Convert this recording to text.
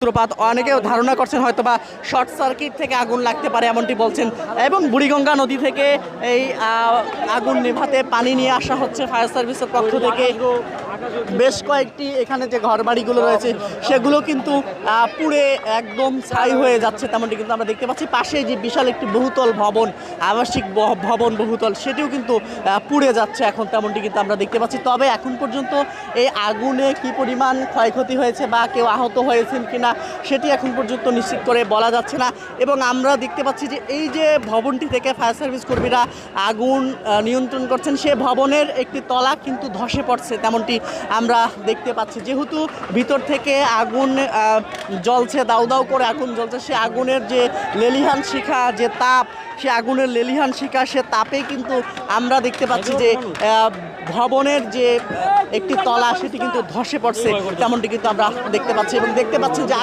সূত্রপাত অনেকেও ধারণা করছেন হয়তোবা শর্ট সার্কিট থেকে আগুন লাগতে পারে এমনটি বলছেন এবং বুড়িগঙ্গা নদী থেকে এই আগুন নেভাতে পানি নিয়ে আসা হচ্ছে ফায়ার সার্ভিসের পক্ষ থেকে। বেশ কয়েকটি এখানে যে ঘরবাড়িগুলো রয়েছে সেগুলো কিন্তু পুড়ে একদম ছাই হয়ে যাচ্ছে তেমনটি কিন্তু আমরা দেখতে পাচ্ছি। পাশে যে বিশাল একটি বহুতল ভবন, আবাসিক ভবন বহুতল, সেটিও কিন্তু পুড়ে যাচ্ছে এখন তেমনটি কিন্তু আমরা দেখতে পাচ্ছি। তবে এখন পর্যন্ত এই আগুনে কি পরিমাণ ক্ষয়ক্ষতি হয়েছে বা কেউ আহত হয়েছেন কিনা সেটি এখন পর্যন্ত নিশ্চিত করে বলা যাচ্ছে না। এবং আমরা দেখতে পাচ্ছি যে এই যে ভবনটি থেকে ফায়ার সার্ভিস কর্মীরা আগুন নিয়ন্ত্রণ করছেন, সে ভবনের একটি তলা কিন্তু ধসে পড়ছে তেমনটি আমরা দেখতে পাচ্ছি। যেহেতু ভিতর থেকে আগুন জ্বলছে, দাউ দাউ করে আগুন জ্বলছে, সে আগুনের যে লেলিহান শিখা, যে তাপ, সে আগুনের লেলিহান শিখা, সে তাপে কিন্তু আমরা দেখতে পাচ্ছি যে ভবনের যে একটি তলা সেটি কিন্তু ধসে পড়ছে তেমনটি কিন্তু আমরা দেখতে পাচ্ছি। এবং দেখতে পাচ্ছি যে